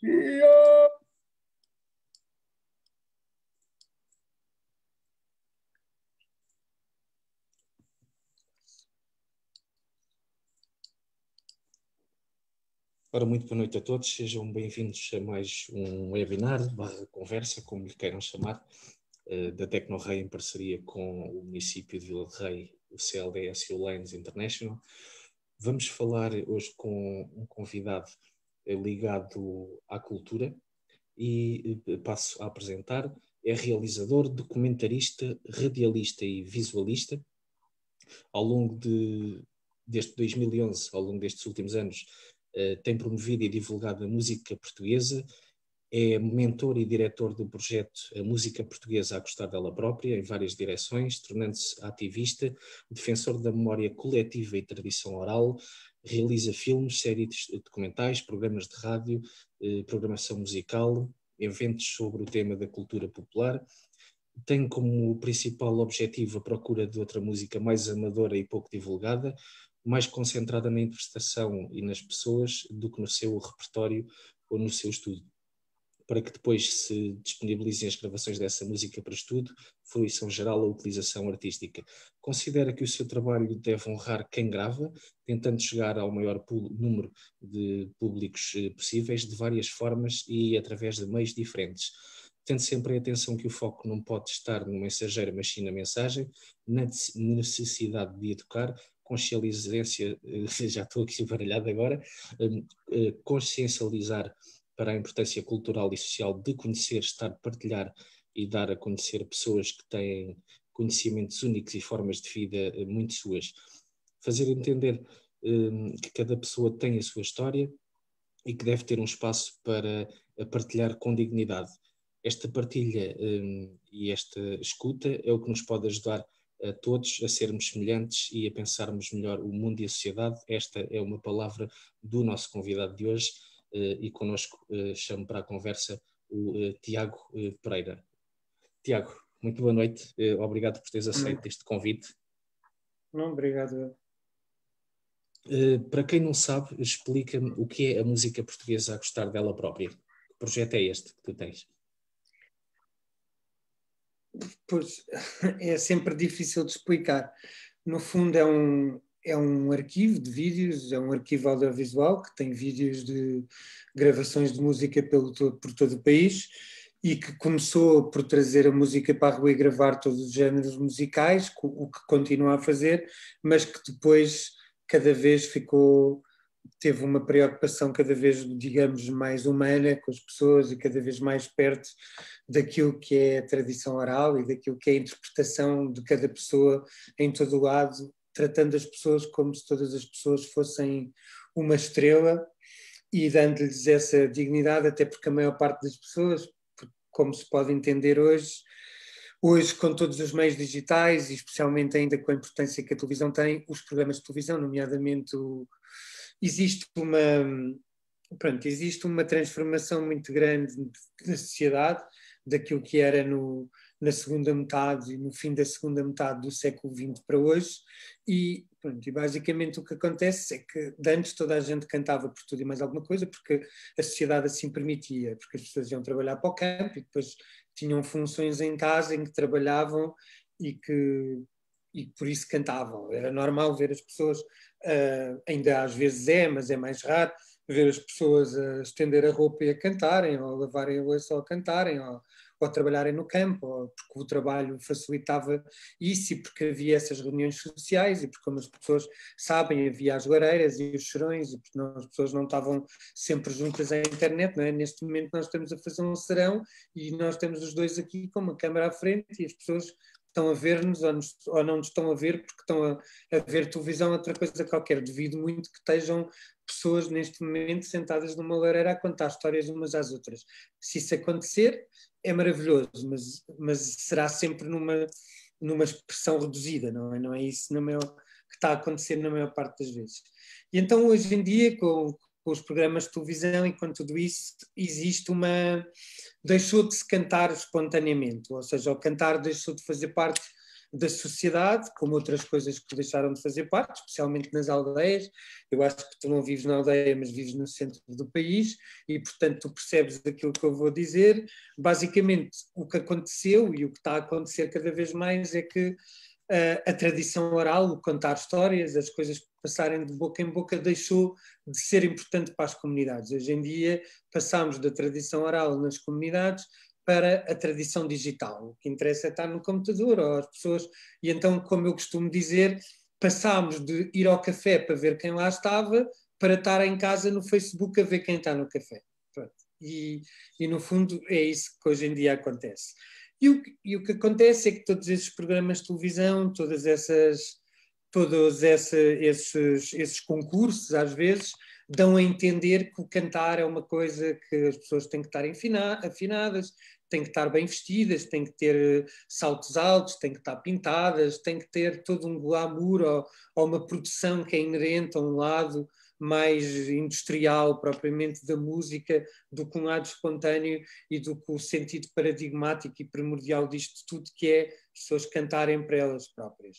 Ora, muito boa noite a todos, sejam bem-vindos a mais um webinar, conversa, como lhe queiram chamar, da Tecnorei em parceria com o município de Vila de Rei, o CLDS e o Lions International. Vamos falar hoje com um convidado ligado à cultura e passo a apresentar. É realizador, documentarista, radialista e visualista. Ao longo desde 2011, ao longo destes últimos anos, tem promovido e divulgado a música portuguesa, é mentor e diretor do projeto A Música Portuguesa a Gostar dela Própria, em várias direções, tornando-se ativista, defensor da memória coletiva e tradição oral, realiza filmes, séries documentais, programas de rádio, programação musical, eventos sobre o tema da cultura popular. Tem como principal objetivo a procura de outra música mais amadora e pouco divulgada, mais concentrada na interpretação e nas pessoas do que no seu repertório ou no seu estudo, para que depois se disponibilizem as gravações dessa música para estudo, fruição geral ou utilização artística. Considera que o seu trabalho deve honrar quem grava, tentando chegar ao maior número de públicos possíveis, de várias formas e através de meios diferentes, tendo sempre a atenção que o foco não pode estar no mensageiro, mas sim na mensagem, na necessidade de educar, consciencializância, já estou aqui baralhado agora, consciencializar para a importância cultural e social de conhecer, estar, partilhar e dar a conhecer pessoas que têm conhecimentos únicos e formas de vida muito suas. Fazer entender que cada pessoa tem a sua história e que deve ter um espaço para partilhar com dignidade. Esta partilha e esta escuta é o que nos pode ajudar a todos a sermos semelhantes e a pensarmos melhor o mundo e a sociedade. Esta é uma palavra do nosso convidado de hoje e connosco chamo para a conversa o Tiago Pereira. Tiago, muito boa noite. Obrigado por teres aceito este convite. Não, obrigado. Para quem não sabe, explica-me o que é a música portuguesa a gostar dela própria. Que projeto é este que tu tens? Pois, é sempre difícil de explicar. No fundo é um arquivo de vídeos, é um arquivo audiovisual que tem vídeos de gravações de música por todo o país e que começou por trazer a música para a rua e gravar todos os géneros musicais, o que continua a fazer, mas que depois cada vez teve uma preocupação cada vez, digamos, mais humana com as pessoas e cada vez mais perto daquilo que é a tradição oral e daquilo que é a interpretação de cada pessoa em todo o lado, tratando as pessoas como se todas as pessoas fossem uma estrela e dando-lhes essa dignidade, até porque a maior parte das pessoas, como se pode entender hoje com todos os meios digitais e especialmente ainda com a importância que a televisão tem, os programas de televisão, nomeadamente existe uma transformação muito grande na sociedade, daquilo que era na segunda metade e no fim da segunda metade do século XX para hoje, e basicamente o que acontece é que de antes toda a gente cantava por tudo e mais alguma coisa, porque a sociedade assim permitia, porque as pessoas iam trabalhar para o campo e depois tinham funções em casa em que trabalhavam e por isso cantavam. Era normal ver as pessoas, ainda às vezes mas é mais raro, ver as pessoas a estender a roupa e a cantarem, ou a lavarem a louça ou a cantarem, ou a trabalharem no campo, ou porque o trabalho facilitava isso e porque havia essas reuniões sociais e porque, como as pessoas sabem, havia as lareiras e os chorões e porque as pessoas não estavam sempre juntas à internet, não é? Neste momento nós estamos a fazer um serão e nós temos os dois aqui com uma câmara à frente e as pessoas estão a ver-nos ou não nos estão a ver porque estão a ver televisão, outra coisa qualquer. Duvido muito que estejam pessoas neste momento sentadas numa lareira a contar histórias umas às outras. Se isso acontecer, é maravilhoso, mas será sempre numa expressão reduzida, não é? Não é isso que está a acontecer na maior parte das vezes. E então, hoje em dia, com os programas de televisão e com tudo isso, deixou de se cantar espontaneamente, ou seja, o cantar deixou de fazer parte da sociedade, como outras coisas que deixaram de fazer parte, especialmente nas aldeias. Eu acho que tu não vives na aldeia, mas vives no centro do país e, portanto, tu percebes aquilo que eu vou dizer. Basicamente, o que aconteceu e o que está a acontecer cada vez mais é que a tradição oral, o contar histórias, as coisas passarem de boca em boca, deixou de ser importante para as comunidades. Hoje em dia, passamos da tradição oral nas comunidades para a tradição digital. O que interessa é estar no computador, ou as pessoas. E então, como eu costumo dizer, passámos de ir ao café para ver quem lá estava para estar em casa no Facebook a ver quem está no café. E no fundo, é isso que hoje em dia acontece. E o que acontece é que todos esses programas de televisão, todos esses concursos, às vezes, dão a entender que o cantar é uma coisa que as pessoas têm que estar afinadas, têm que estar bem vestidas, têm que ter saltos altos, têm que estar pintadas, têm que ter todo um glamour ou uma produção que é inerente a um lado mais industrial, propriamente da música, do que um lado espontâneo e do que o sentido paradigmático e primordial disto tudo, que é as pessoas cantarem para elas próprias.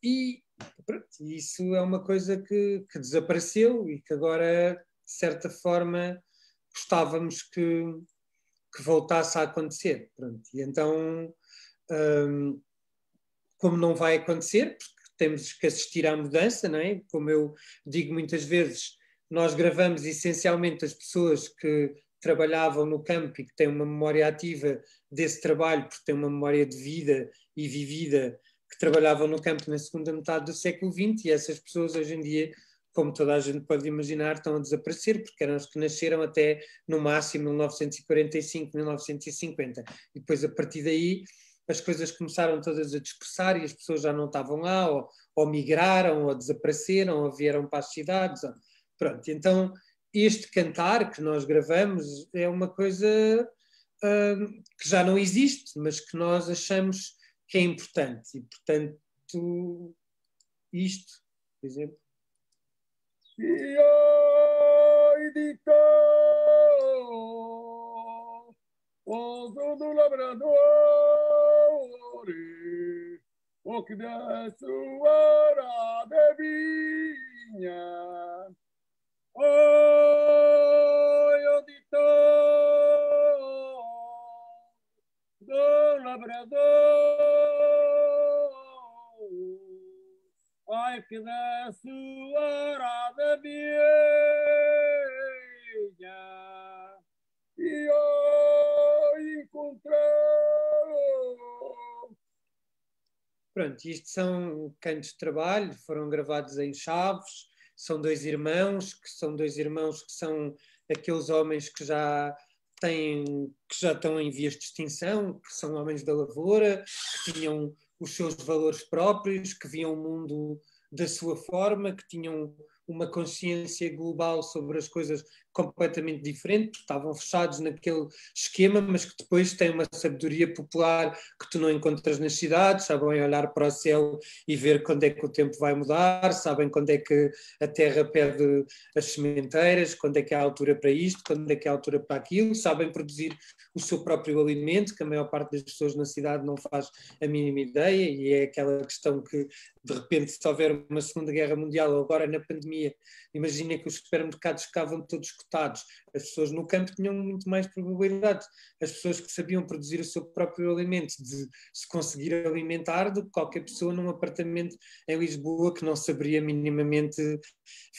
E pronto, isso é uma coisa que desapareceu e que agora, de certa forma, gostávamos que voltasse a acontecer. Pronto. E então, como não vai acontecer, porque temos que assistir à mudança, não é? Como eu digo muitas vezes, nós gravamos essencialmente as pessoas que trabalhavam no campo e que têm uma memória ativa desse trabalho, porque têm uma memória de vida e vivida, que trabalhavam no campo na segunda metade do século XX, e essas pessoas hoje em dia, como toda a gente pode imaginar, estão a desaparecer, porque eram os que nasceram até, no máximo, 1945, 1950. E depois, a partir daí, as coisas começaram todas a dispersar e as pessoas já não estavam lá, ou migraram, ou desapareceram, ou vieram para as cidades. Pronto, então este cantar que nós gravamos é uma coisa que já não existe, mas que nós achamos que é importante. E, portanto, isto, por exemplo. Oso do labrador, o que da sua de vinha. Oi, onde estou do labrador, ai que da sua de vinha. E eu encontrei. Pronto, isto são cantos de trabalho, foram gravados em Chaves, são dois irmãos que são aqueles homens que já estão em vias de extinção, que são homens da lavoura, que tinham os seus valores próprios, que viam o mundo da sua forma, que tinham uma consciência global sobre as coisas completamente diferente, porque estavam fechados naquele esquema, mas que depois têm uma sabedoria popular que tu não encontras nas cidades, sabem olhar para o céu e ver quando é que o tempo vai mudar, sabem quando é que a terra perde as sementeiras, quando é que há altura para isto, quando é que há altura para aquilo, sabem produzir o seu próprio alimento, que a maior parte das pessoas na cidade não faz a mínima ideia, e é aquela questão que, de repente, se houver uma Segunda Guerra Mundial ou agora na pandemia, imagina que os supermercados ficavam todos esgotados. As pessoas no campo tinham muito mais probabilidades. As pessoas que sabiam produzir o seu próprio alimento, de se conseguir alimentar, do que qualquer pessoa num apartamento em Lisboa que não saberia minimamente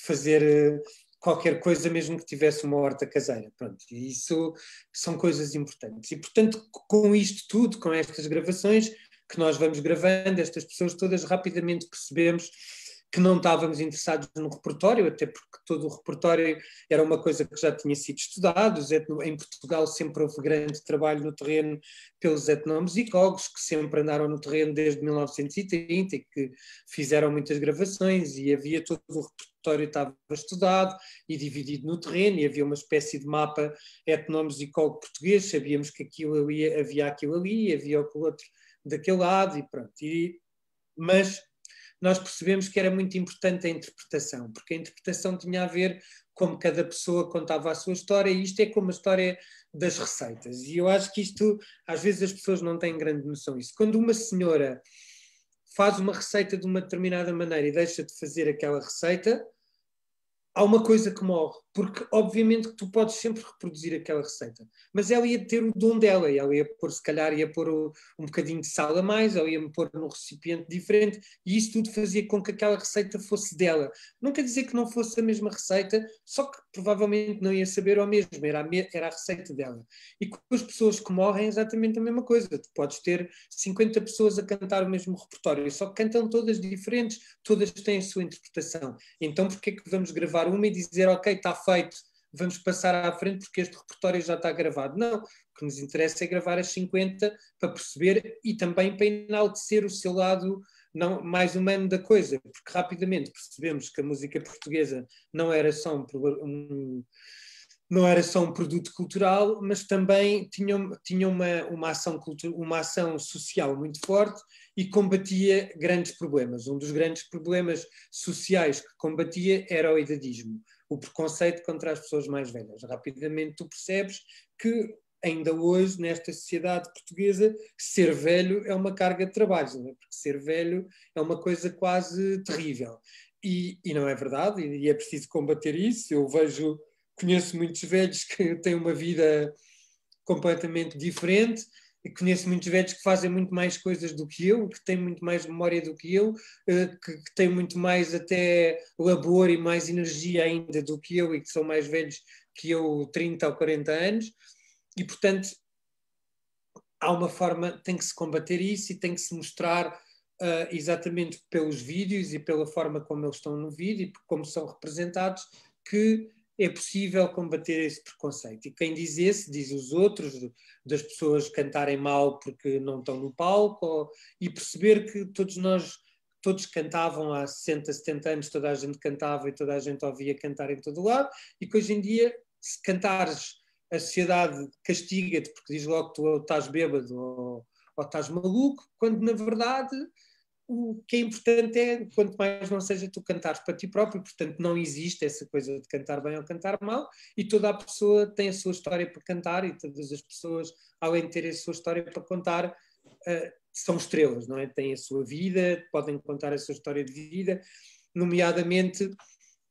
fazer qualquer coisa, mesmo que tivesse uma horta caseira. Pronto, e isso são coisas importantes. E, portanto, com isto tudo, com estas gravações que nós vamos gravando, estas pessoas todas rapidamente percebemos que não estávamos interessados no repertório, até porque todo o repertório era uma coisa que já tinha sido estudado. Em Portugal sempre houve grande trabalho no terreno pelos etnomusicólogos, que sempre andaram no terreno desde 1930 e que fizeram muitas gravações, e havia todo o repertório estava estudado e dividido no terreno, e havia uma espécie de mapa etnomusicólogo português, sabíamos que aquilo ali, havia aquilo ali, havia o outro daquele lado, e pronto. Mas nós percebemos que era muito importante a interpretação, porque a interpretação tinha a ver como cada pessoa contava a sua história, e isto é como a história das receitas. E eu acho que isto, às vezes as pessoas não têm grande noção disso. Quando uma senhora faz uma receita de uma determinada maneira e deixa de fazer aquela receita, há uma coisa que morre, porque obviamente que tu podes sempre reproduzir aquela receita, mas ela ia ter o dom dela, e ela ia pôr, se calhar, ia pôr um bocadinho de sal a mais, ela ia me pôr num recipiente diferente, e isso tudo fazia com que aquela receita fosse dela. Não quer dizer que não fosse a mesma receita, só que provavelmente não ia saber ao mesmo, era a receita dela. E com as pessoas que morrem é exatamente a mesma coisa. Tu podes ter 50 pessoas a cantar o mesmo repertório, só que cantam todas diferentes, todas têm a sua interpretação. Então, porquê que vamos gravar uma e dizer, ok, está feito, vamos passar à frente porque este repertório já está gravado? Não, o que nos interessa é gravar as 50 para perceber e também para enaltecer o seu lado não, mais humano da coisa, porque rapidamente percebemos que a música portuguesa não era só não era só um produto cultural, mas também tinha uma ação social muito forte e combatia grandes problemas. Um dos grandes problemas sociais que combatia era o idadismo, o preconceito contra as pessoas mais velhas. Rapidamente tu percebes que ainda hoje, nesta sociedade portuguesa, ser velho é uma carga de trabalho, não é? Porque ser velho é uma coisa quase terrível. E não é verdade, e é preciso combater isso. Conheço muitos velhos que têm uma vida completamente diferente, e conheço muitos velhos que fazem muito mais coisas do que eu, que têm muito mais memória do que eu, que têm muito mais até labor e mais energia ainda do que eu, e que são mais velhos que eu, 30 ou 40 anos, e portanto há uma forma, tem que se combater isso e tem que se mostrar exatamente pelos vídeos e pela forma como eles estão no vídeo e como são representados, que é possível combater esse preconceito. E quem diz esse, diz os outros, das pessoas cantarem mal porque não estão no palco, e perceber que todos cantavam há 60, 70 anos, toda a gente cantava e toda a gente ouvia cantar em todo lado, e que hoje em dia, se cantares, a sociedade castiga-te porque diz logo que tu estás bêbado ou estás maluco, quando na verdade o que é importante é, quanto mais não seja tu cantares para ti próprio, portanto não existe essa coisa de cantar bem ou cantar mal, e toda a pessoa tem a sua história para cantar, e todas as pessoas, além de terem a sua história para contar, são estrelas, não é? Têm a sua vida, podem contar a sua história de vida, nomeadamente.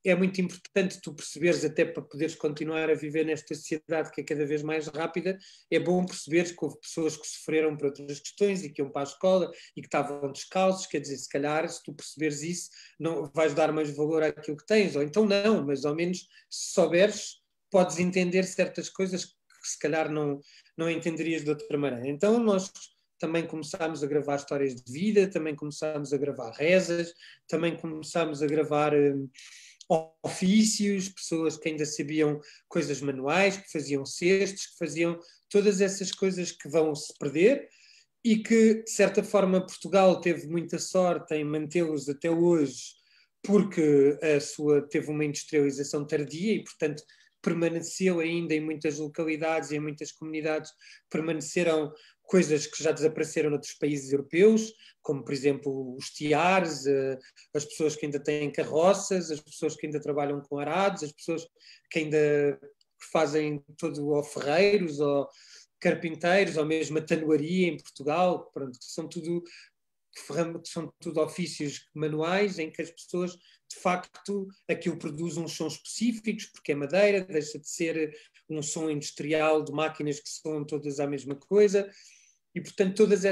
É muito importante tu perceberes, até para poderes continuar a viver nesta sociedade que é cada vez mais rápida, é bom perceberes que houve pessoas que sofreram por outras questões e que iam para a escola e que estavam descalços, quer dizer, se calhar, se tu perceberes isso, não vais dar mais valor àquilo que tens, ou então não, mas ao menos se souberes, podes entender certas coisas que se calhar não entenderias de outra maneira. Então nós também começámos a gravar histórias de vida, também começámos a gravar rezas, também começámos a gravar ofícios, pessoas que ainda sabiam coisas manuais, que faziam cestos, que faziam todas essas coisas que vão se perder e que, de certa forma, Portugal teve muita sorte em mantê-los até hoje, porque teve uma industrialização tardia e, portanto, permaneceu ainda em muitas localidades e em muitas comunidades, permaneceram coisas que já desapareceram noutros países europeus, como, por exemplo, os tiares, as pessoas que ainda têm carroças, as pessoas que ainda trabalham com arados, as pessoas que ainda fazem todo, ou ferreiros, ou carpinteiros, ou mesmo a tanoaria em Portugal, pronto, são tudo ofícios manuais em que as pessoas, de facto, aquilo produz uns sons específicos, porque é madeira, deixa de ser um som industrial de máquinas que são todas a mesma coisa, e, portanto, todas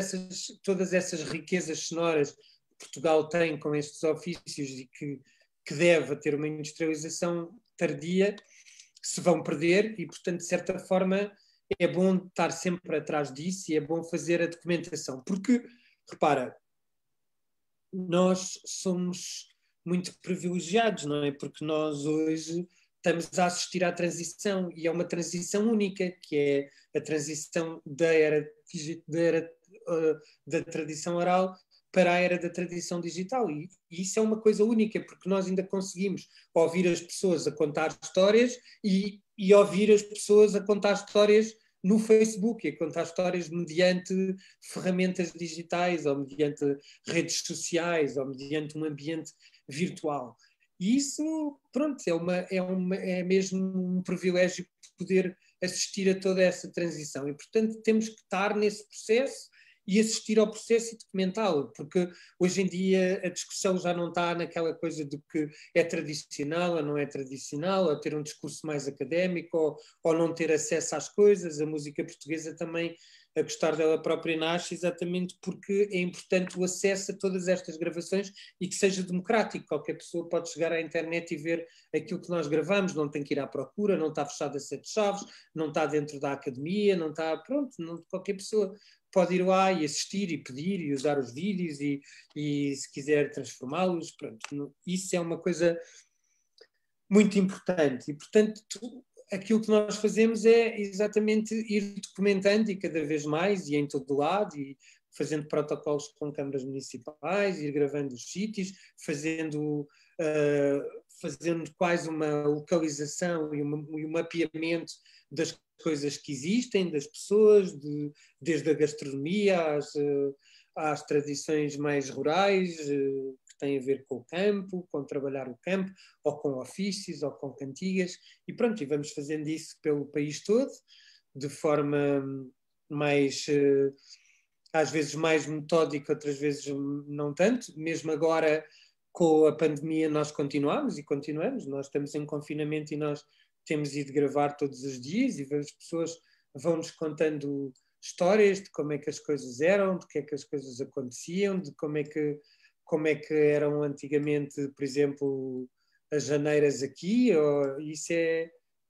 essas riquezas sonoras que Portugal tem com estes ofícios e que deve ter uma industrialização tardia, se vão perder e, portanto, de certa forma, é bom estar sempre atrás disso e é bom fazer a documentação, porque, repara, nós somos muito privilegiados, não é? Porque nós hoje estamos a assistir à transição e é uma transição única, que é a transição da tradição oral para a era da tradição digital. E isso é uma coisa única, porque nós ainda conseguimos ouvir as pessoas a contar histórias e ouvir as pessoas a contar histórias no Facebook, e a contar histórias mediante ferramentas digitais, ou mediante redes sociais, ou mediante um ambiente virtual. E isso, pronto, é mesmo um privilégio poder assistir a toda essa transição. E, portanto, temos que estar nesse processo e assistir ao processo e documentá-lo, porque hoje em dia a discussão já não está naquela coisa de que é tradicional ou não é tradicional, ou ter um discurso mais académico, ou não ter acesso às coisas. A música portuguesa também, a gostar dela própria, nasce exatamente porque é importante o acesso a todas estas gravações e que seja democrático. Qualquer pessoa pode chegar à internet e ver aquilo que nós gravamos, não tem que ir à procura, não está fechado a 7 chaves, não está dentro da academia, não está, pronto, não, qualquer pessoa pode ir lá e assistir e pedir e usar os vídeos e se quiser transformá-los, pronto. Isso é uma coisa muito importante e, portanto, aquilo que nós fazemos é exatamente ir documentando e cada vez mais e em todo lado e fazendo protocolos com câmaras municipais, ir gravando os sítios, fazendo quase uma localização e um mapeamento das coisas que existem, das pessoas, desde a gastronomia às tradições mais rurais, que têm a ver com o campo, com trabalhar o campo, ou com ofícios, ou com cantigas, e pronto, e vamos fazendo isso pelo país todo, de forma mais, às vezes mais metódica, outras vezes não tanto. Mesmo agora, com a pandemia, nós continuamos e continuamos, nós estamos em confinamento e nós temos ido gravar todos os dias e as pessoas vão-nos contando histórias de como é que as coisas eram, de que é que as coisas aconteciam, de como é que eram antigamente, por exemplo, as janeiras aqui.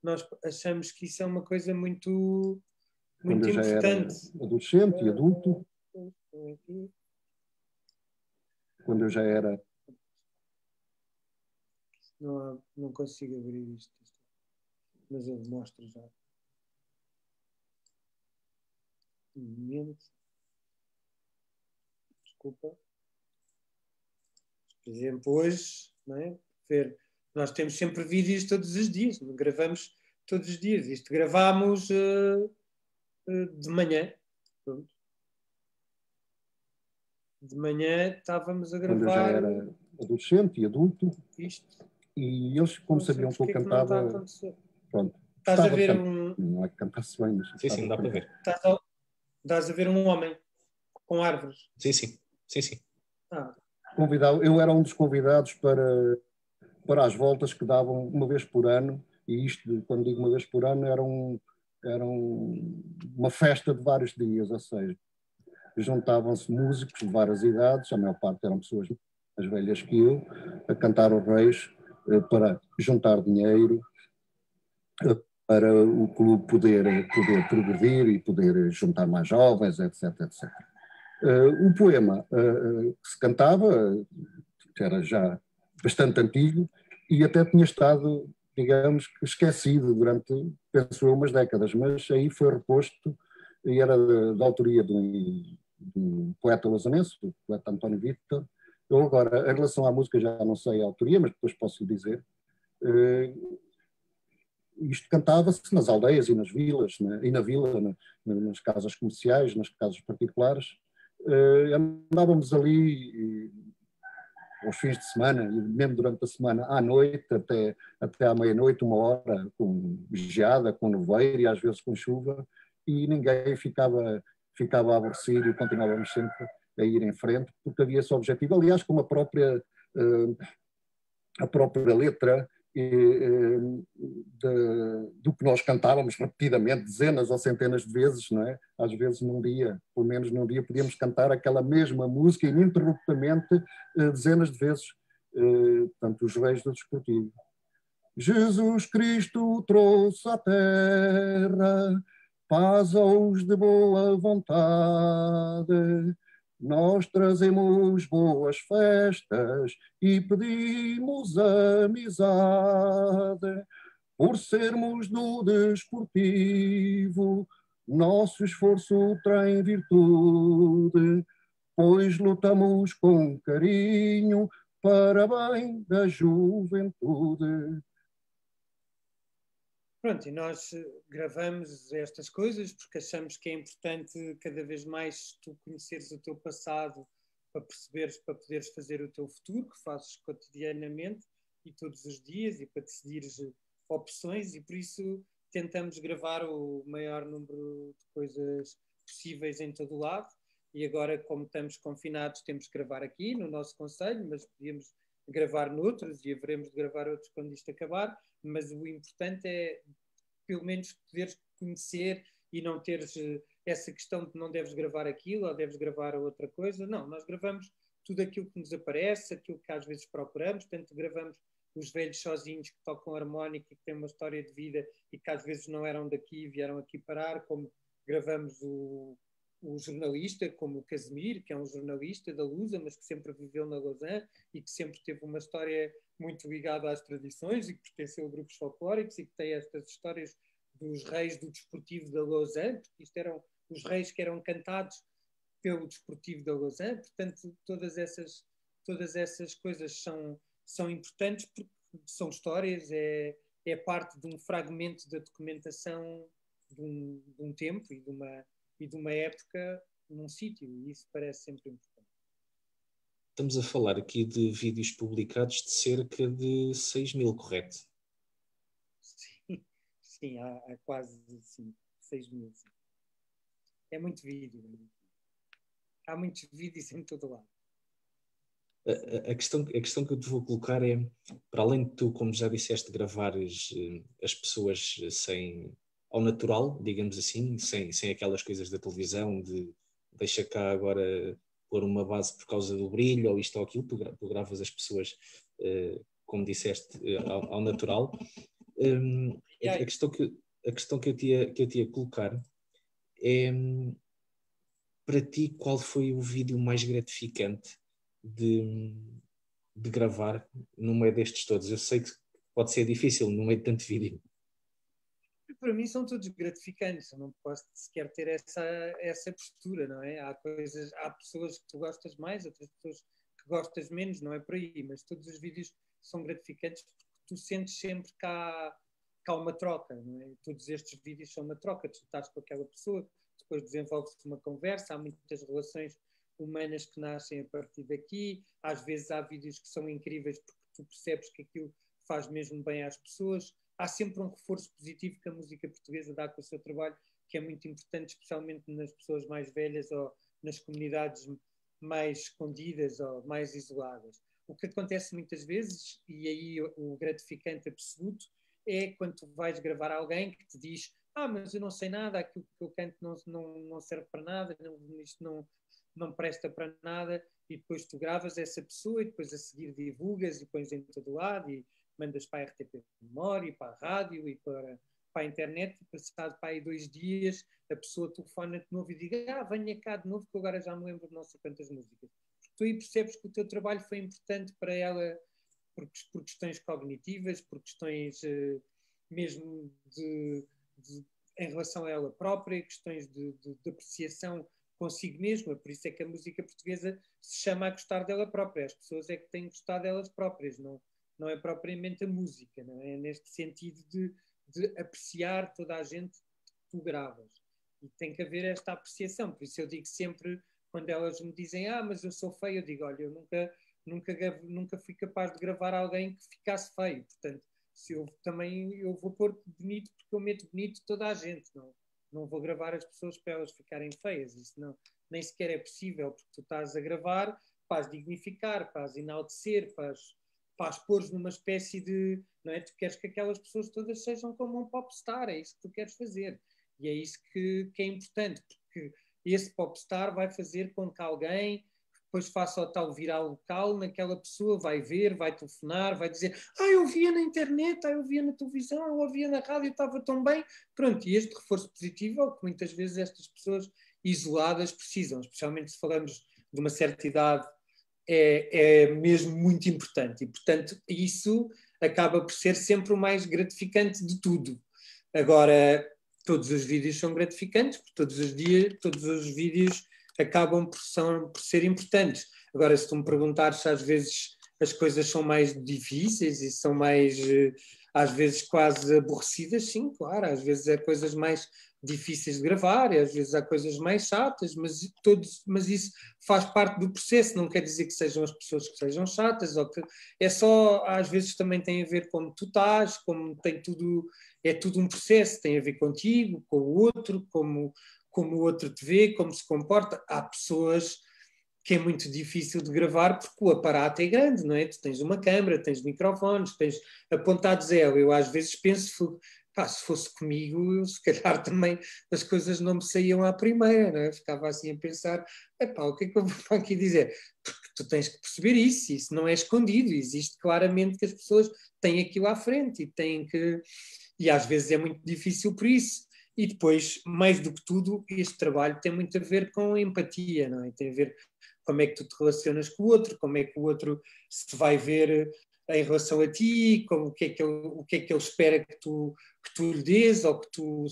Nós achamos que isso é uma coisa muito Quando eu já era importante. adolescente e adulto, quando eu já era... Não consigo abrir isto, mas eu mostro já. Um momento. Desculpa. Por exemplo, hoje, não é? Nós temos sempre vídeos todos os dias, gravamos todos os dias. Isto gravámos de manhã. Pronto. De manhã estávamos a gravar. Quando eu já era adolescente e adulto, isto. E eles, como sabiam que eu cantava, pronto. Estás a ver um... Não é que cantasse bem, mas... Sim, dá para ver. Estás a ver um homem com árvores. Sim. Eu era um dos convidados para as voltas que davam uma vez por ano, e isto, quando digo uma vez por ano, era uma festa de vários dias, ou seja, juntavam-se músicos de várias idades, a maior parte eram pessoas mais velhas que eu, a cantar os reis, para juntar dinheiro, para o clube poder progredir e poder juntar mais jovens, etc. O poema que se cantava, que era já bastante antigo, e até tinha estado, digamos, esquecido durante, penso eu, umas décadas, mas aí foi reposto e era da autoria de um poeta lausanense, o poeta António Vítor. Eu agora, em relação à música, já não sei a autoria, mas depois posso lhe dizer. Isto cantava-se nas aldeias e nas vilas, e na vila, nas casas comerciais, nas casas particulares. Andávamos ali aos fins de semana, e mesmo durante a semana, à noite, até à meia-noite, 1 hora, com geada, com nevoeiro e às vezes com chuva, e ninguém ficava aborrecido e continuávamos sempre a ir em frente, porque havia esse objetivo, aliás, com a própria letra do que nós cantávamos repetidamente, dezenas ou centenas de vezes, não é? Às vezes pelo menos num dia, podíamos cantar aquela mesma música ininterruptamente, dezenas de vezes, portanto, os reis do desportivo. Jesus Cristo trouxe à terra paz aos de boa vontade. Nós trazemos boas festas e pedimos amizade. Por sermos do desportivo, nosso esforço tem virtude, pois lutamos com carinho para bem da juventude. Pronto, e nós gravamos estas coisas porque achamos que é importante cada vez mais tu conheceres o teu passado para perceberes, para poderes fazer o teu futuro, que fazes cotidianamente e todos os dias, e para decidirem opções, e por isso tentamos gravar o maior número de coisas possíveis em todo o lado. e agora, como estamos confinados, temos que gravar aqui no nosso concelho, mas podíamos gravar noutros e haveremos de gravar outros quando isto acabar, mas o importante é pelo menos poderes conhecer e não teres essa questão de não deves gravar aquilo ou deves gravar outra coisa. Não, nós gravamos tudo aquilo que nos aparece, aquilo que às vezes procuramos, tanto gravamos os velhos sozinhos que tocam harmónica e que têm uma história de vida e que às vezes não eram daqui e vieram aqui parar, como gravamos o jornalista, como o Casimir, que é um jornalista da Lusa, mas que sempre viveu na Lausanne e que sempre teve uma história muito ligada às tradições e que pertenceu a grupos folclóricos e que tem estas histórias dos reis do desportivo da Lausanne, porque isto eram os reis que eram cantados pelo desportivo da Lausanne. Portanto, todas essas coisas são importantes porque são histórias, é parte de um fragmento da documentação de um tempo e de uma época num sítio, e isso parece sempre importante. Estamos a falar aqui de vídeos publicados de cerca de 6.000, correto? Sim, há quase 6.000. É muito vídeo. Há muitos vídeos em todo lado. A questão que eu te vou colocar é, para além de tu, como já disseste, gravares as pessoas ao natural, digamos assim, sem aquelas coisas da televisão, de deixa cá agora pôr uma base por causa do brilho, ou isto ou aquilo, tu gravas as pessoas, como disseste, ao natural. A questão que eu te ia colocar é, para ti, qual foi o vídeo mais gratificante de gravar no meio destes todos? Eu sei que pode ser difícil no meio de tanto vídeo. Para mim são todos gratificantes, eu não posso sequer ter essa postura, não é? Há pessoas que tu gostas mais, outras pessoas que gostas menos, não é por aí, mas todos os vídeos são gratificantes porque tu sentes sempre que há uma troca, não é? Todos estes vídeos são uma troca, tu estás com aquela pessoa, depois desenvolve-se uma conversa, há muitas relações humanas que nascem a partir daqui, às vezes há vídeos que são incríveis porque tu percebes que aquilo faz mesmo bem às pessoas. Há sempre um reforço positivo que a música portuguesa dá com o seu trabalho, que é muito importante, especialmente nas pessoas mais velhas ou nas comunidades mais escondidas ou mais isoladas. O que acontece muitas vezes, e aí o gratificante absoluto, é quando tu vais gravar alguém que te diz: mas eu não sei nada, aquilo que eu canto não serve para nada, isto não presta para nada, e depois tu gravas essa pessoa e depois a seguir divulgas e pões em todo lado e mandas para a RTP Memória, para a rádio e para a internet, e passado para aí 2 dias a pessoa telefona de novo e diz: venha cá de novo que eu agora já me lembro de não sei quantas músicas. Porque tu aí percebes que o teu trabalho foi importante para ela por questões cognitivas, por questões mesmo em relação a ela própria, questões de apreciação consigo mesma. Por isso é que a música portuguesa se chama a gostar dela própria. As pessoas é que têm gostado delas próprias, não é propriamente a música, não é? Neste sentido de apreciar toda a gente que tu gravas. E tem que haver esta apreciação. Por isso eu digo sempre, quando elas me dizem: mas eu sou feio, eu digo: olha, eu nunca fui capaz de gravar alguém que ficasse feio. Portanto, eu vou pôr bonito porque eu meto bonito toda a gente. Não vou gravar as pessoas para elas ficarem feias. Isso nem sequer é possível, porque tu estás a gravar para as dignificar, para as enaltecer, para as pôr numa espécie de... Não é? Tu queres que aquelas pessoas todas sejam como um popstar, é isso que tu queres fazer. E é isso que é importante, porque esse popstar vai fazer com que alguém depois faça o tal viral local, naquela pessoa vai ver, vai telefonar, vai dizer: eu via na internet, eu via na televisão, eu ouvia na rádio, estava tão bem. Pronto, e este reforço positivo é o que muitas vezes estas pessoas isoladas precisam, especialmente se falamos de uma certa idade, é mesmo muito importante. E, portanto, isso acaba por ser sempre o mais gratificante de tudo. Agora, todos os vídeos são gratificantes, porque todos os vídeos acabam por ser importantes. Agora, se tu me perguntares se às vezes as coisas são mais difíceis e são mais, às vezes, quase aborrecidas, sim, claro. Às vezes há coisas mais difíceis de gravar, e às vezes há coisas mais chatas, mas isso faz parte do processo. Não quer dizer que sejam as pessoas que sejam chatas, ou que é só, às vezes também tem a ver como tu estás, como tem tudo, é tudo um processo, tem a ver contigo, com o outro, como como o outro te vê, como se comporta. Há pessoas que é muito difícil de gravar porque o aparato é grande, não é? Tu tens uma câmara, tens microfones, tens apontados. Eu às vezes penso, pá, se fosse comigo, eu, se calhar também as coisas não me saíam à primeira, não é? Ficava assim a pensar, epá, o que é que eu vou aqui dizer? Porque tu tens que perceber isso não é escondido, existe claramente que as pessoas têm aquilo à frente e têm que... E às vezes é muito difícil por isso. E depois, mais do que tudo, este trabalho tem muito a ver com empatia, não é? Tem a ver como é que tu te relacionas com o outro, como é que o outro se vai ver em relação a ti, o que é que ele espera que tu lhe dês, ou que tu,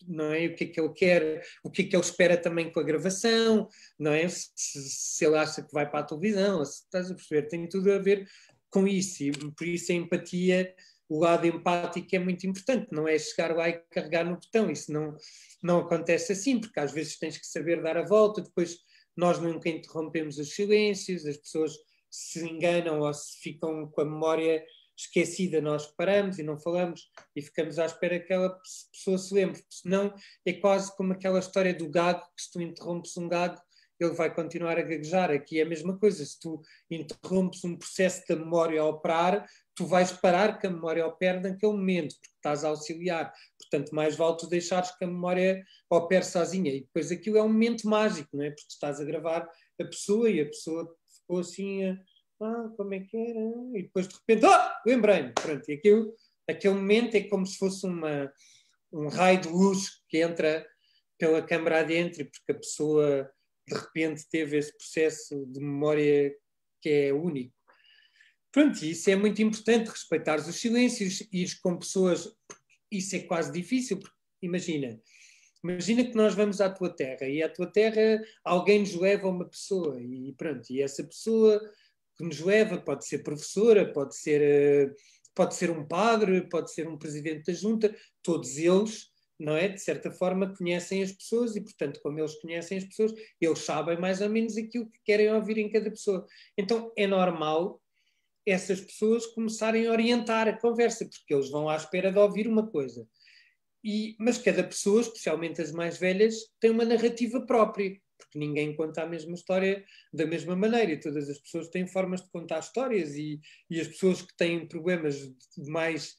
não é? O que é que ele quer, o que é que ele espera também com a gravação, não é? Se ele acha que vai para a televisão, se estás a perceber, tem tudo a ver com isso, e por isso a empatia, o lado empático é muito importante, não é chegar lá e carregar no botão, isso não acontece assim, porque às vezes tens que saber dar a volta, depois nós nunca interrompemos os silêncios, as pessoas se enganam ou se ficam com a memória esquecida, nós paramos e não falamos e ficamos à espera que aquela pessoa se lembre, senão é quase como aquela história do gago, que se tu interrompes um gago, ele vai continuar a gaguejar. Aqui é a mesma coisa, se tu interrompes um processo da memória a operar, tu vais parar que a memória opere naquele momento, porque estás a auxiliar. Portanto, mais vale tu deixares que a memória opere sozinha. E depois aquilo é um momento mágico, não é? Porque tu estás a gravar a pessoa e a pessoa ficou assim, como é que era? E depois de repente, lembrei-me. Pronto, e aquele momento é como se fosse um raio de luz que entra pela câmara adentro, porque a pessoa de repente teve esse processo de memória que é único. Pronto, isso é muito importante, respeitar os silêncios, ir com pessoas, isso é quase difícil, porque imagina que nós vamos à tua terra e à tua terra alguém nos leva a uma pessoa e pronto, e essa pessoa que nos leva pode ser professora, pode ser um padre, pode ser um presidente da junta, todos eles, não é? De certa forma conhecem as pessoas e, portanto, como eles conhecem as pessoas, eles sabem mais ou menos aquilo que querem ouvir em cada pessoa. Então é normal essas pessoas começarem a orientar a conversa, porque eles vão à espera de ouvir uma coisa. Mas cada pessoa, especialmente as mais velhas, tem uma narrativa própria, porque ninguém conta a mesma história da mesma maneira, e todas as pessoas têm formas de contar histórias, e as pessoas que têm problemas mais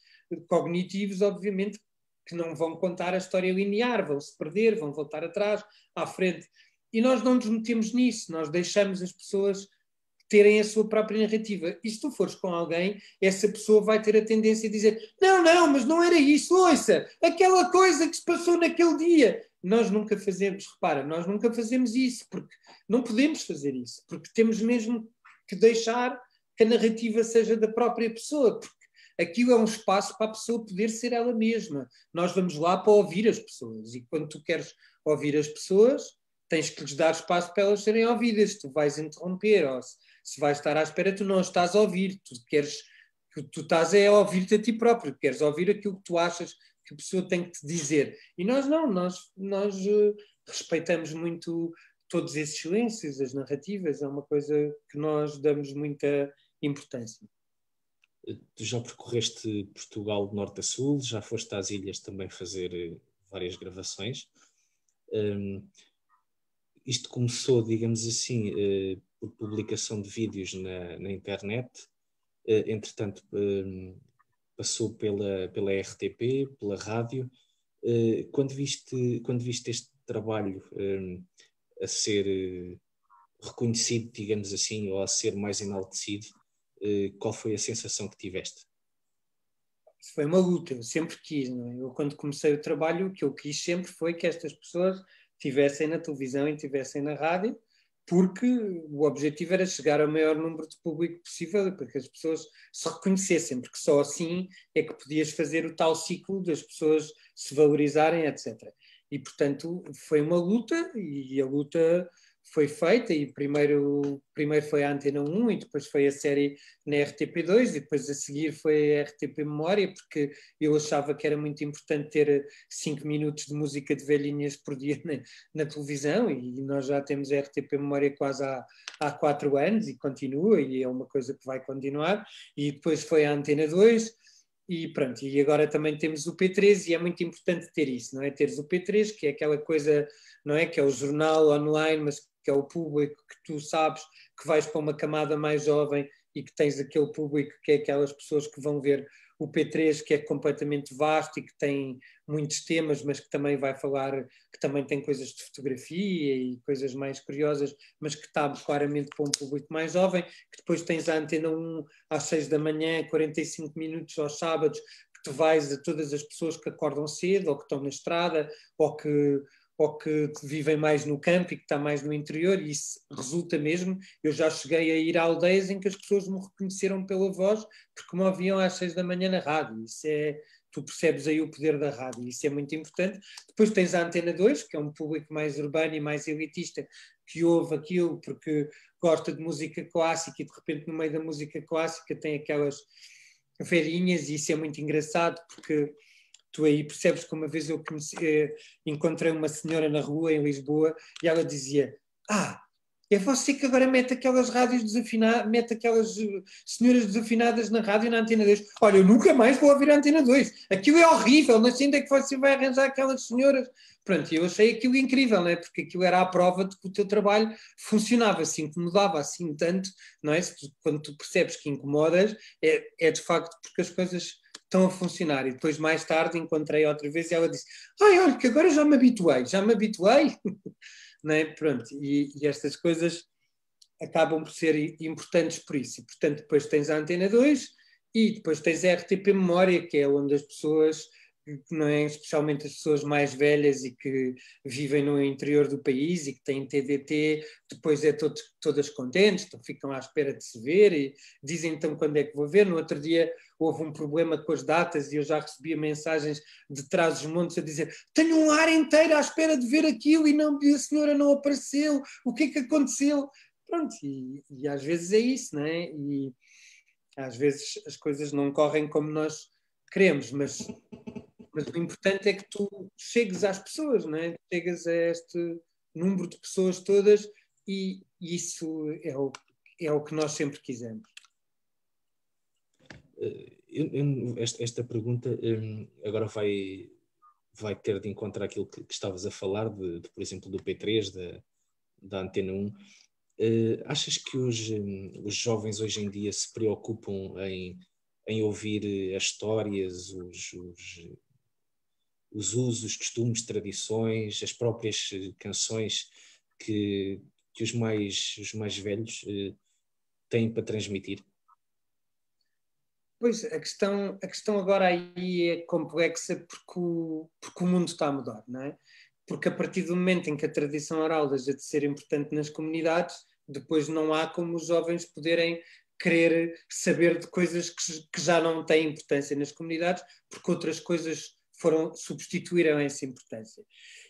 cognitivos, obviamente, que não vão contar a história linear, vão se perder, vão voltar atrás, à frente. E nós não nos metemos nisso, nós deixamos as pessoas terem a sua própria narrativa. E se tu fores com alguém, essa pessoa vai ter a tendência a dizer não, mas não era isso, ouça, aquela coisa que se passou naquele dia. Nós nunca fazemos, repara, nós nunca fazemos isso, porque não podemos fazer isso, porque temos mesmo que deixar que a narrativa seja da própria pessoa, porque aquilo é um espaço para a pessoa poder ser ela mesma. Nós vamos lá para ouvir as pessoas, e quando tu queres ouvir as pessoas, tens que lhes dar espaço para elas serem ouvidas. Tu vais interromper, ou se vais estar à espera, tu não estás a ouvir, tu estás a ouvir-te a ti próprio, queres ouvir aquilo que tu achas que a pessoa tem que te dizer. E nós não, nós respeitamos muito todos esses silêncios, as narrativas, é uma coisa que nós damos muita importância. Tu já percorreste Portugal de norte a sul, já foste às ilhas também fazer várias gravações. Isto começou, digamos assim, por publicação de vídeos na internet, entretanto passou pela RTP, pela rádio. Quando viste este trabalho a ser reconhecido, digamos assim, ou a ser mais enaltecido, qual foi a sensação que tiveste? Isso foi uma luta, eu sempre quis, não é? Eu quando comecei o trabalho, o que eu quis sempre foi que estas pessoas estivessem na televisão e estivessem na rádio, porque o objetivo era chegar ao maior número de público possível, para que as pessoas se reconhecessem, porque só assim é que podias fazer o tal ciclo das pessoas se valorizarem, etc. E, portanto, foi uma luta, e a luta foi feita, e primeiro foi a Antena 1, e depois foi a série na RTP2, e depois a seguir foi a RTP Memória, porque eu achava que era muito importante ter 5 minutos de música de velhinhas por dia na televisão, e nós já temos a RTP Memória quase há 4 anos, e continua, e é uma coisa que vai continuar. E depois foi a Antena 2, E pronto, e agora também temos o P3 e é muito importante ter isso, não é? Teres o P3, que é aquela coisa, não é? Que é o jornal online, mas que é o público que tu sabes que vais para uma camada mais jovem e que tens aquele público que é aquelas pessoas que vão ver o P3, que é completamente vasto e que tem muitos temas, mas que também vai falar, que também tem coisas de fotografia e coisas mais curiosas, mas que está claramente para um público mais jovem, que depois tens a Antena 1 às 6 da manhã, 45 minutos aos sábados, que tu vais a todas as pessoas que acordam cedo, ou que estão na estrada, ou que vivem mais no campo e que está mais no interior, e isso resulta mesmo. Eu já cheguei a ir a aldeias em que as pessoas me reconheceram pela voz, porque me ouviam às 6 da manhã na rádio. Isso é, tu percebes aí o poder da rádio, isso é muito importante. Depois tens a Antena 2, que é um público mais urbano e mais elitista, que ouve aquilo porque gosta de música clássica e de repente no meio da música clássica tem aquelas velhinhas, e isso é muito engraçado porque tu aí percebes que uma vez eu encontrei uma senhora na rua em Lisboa e ela dizia: é você que agora mete aquelas rádios desafinadas, mete aquelas senhoras desafinadas na rádio, na Antena 2. Olha, eu nunca mais vou ouvir a Antena 2. Aquilo é horrível, não sei onde é que você vai arranjar aquelas senhoras. Pronto, eu achei aquilo incrível, não é? Porque aquilo era a prova de que o teu trabalho funcionava, se incomodava assim tanto, não é? Quando tu percebes que incomodas, é de facto porque as coisas estão a funcionar. E depois, mais tarde, encontrei outra vez e ela disse: olha, que agora já me habituei. Não é? Pronto, e estas coisas acabam por ser importantes por isso. E, portanto, depois tens a Antena 2 e depois tens a RTP Memória, que é onde as pessoas, não é? Especialmente as pessoas mais velhas e que vivem no interior do país e que têm TDT, depois todas contentes, então ficam à espera de se ver e dizem então quando é que vou ver. No outro dia houve um problema com as datas e eu já recebia mensagens de Trás-os-Montes a dizer: tenho um ar inteiro à espera de ver aquilo e a senhora não apareceu, o que é que aconteceu? Pronto, e às vezes é isso, não é? E às vezes as coisas não correm como nós queremos, mas o importante é que tu chegues às pessoas, não é? Chegas a este número de pessoas todas e isso é o que nós sempre quisemos. Esta pergunta agora vai ter de encontrar aquilo que estavas a falar, por exemplo, do P3, da Antena 1. Achas que os jovens hoje em dia se preocupam em ouvir as histórias, os usos, costumes, tradições, as próprias canções que os mais velhos têm para transmitir? Pois, a questão agora aí é complexa porque o mundo está a mudar, não é? Porque a partir do momento em que a tradição oral deixa de ser importante nas comunidades, depois não há como os jovens poderem querer saber de coisas que já não têm importância nas comunidades, porque outras coisas substituíram essa importância.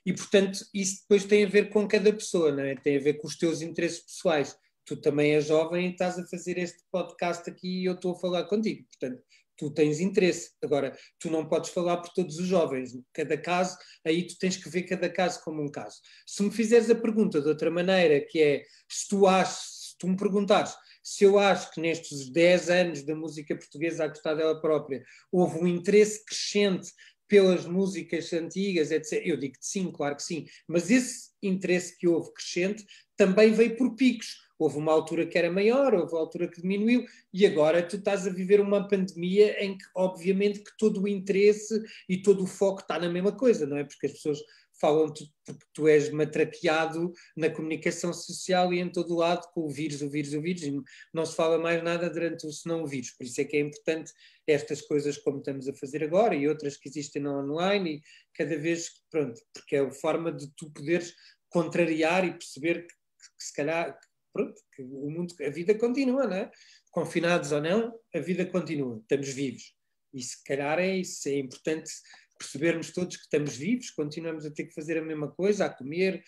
E, portanto, isso depois tem a ver com cada pessoa, não é? Tem a ver com os teus interesses pessoais. Tu também és jovem e estás a fazer este podcast aqui e eu estou a falar contigo. Portanto, tu tens interesse. Agora, tu não podes falar por todos os jovens. Cada caso, aí tu tens que ver cada caso como um caso. Se me fizeres a pergunta de outra maneira, que é, se tu me perguntares se eu acho que nestes 10 anos da música portuguesa a gostar dela própria houve um interesse crescente pelas músicas antigas, etc. Eu digo que sim, claro que sim. Mas esse interesse que houve crescente também veio por picos. Houve uma altura que era maior, houve uma altura que diminuiu, e agora tu estás a viver uma pandemia em que, obviamente, que todo o interesse e todo o foco está na mesma coisa, não é? Porque as pessoas falam porque tu és matraqueado na comunicação social e em todo o lado com o vírus, e não se fala mais nada durante o senão o vírus. Por isso é que é importante estas coisas como estamos a fazer agora e outras que existem no online, e cada vez, pronto, porque é a forma de tu poderes contrariar e perceber que se calhar, pronto, que o mundo, a vida continua, não é? Confinados ou não, a vida continua, estamos vivos. E se calhar é isso, é importante percebermos todos que estamos vivos, continuamos a ter que fazer a mesma coisa, a comer,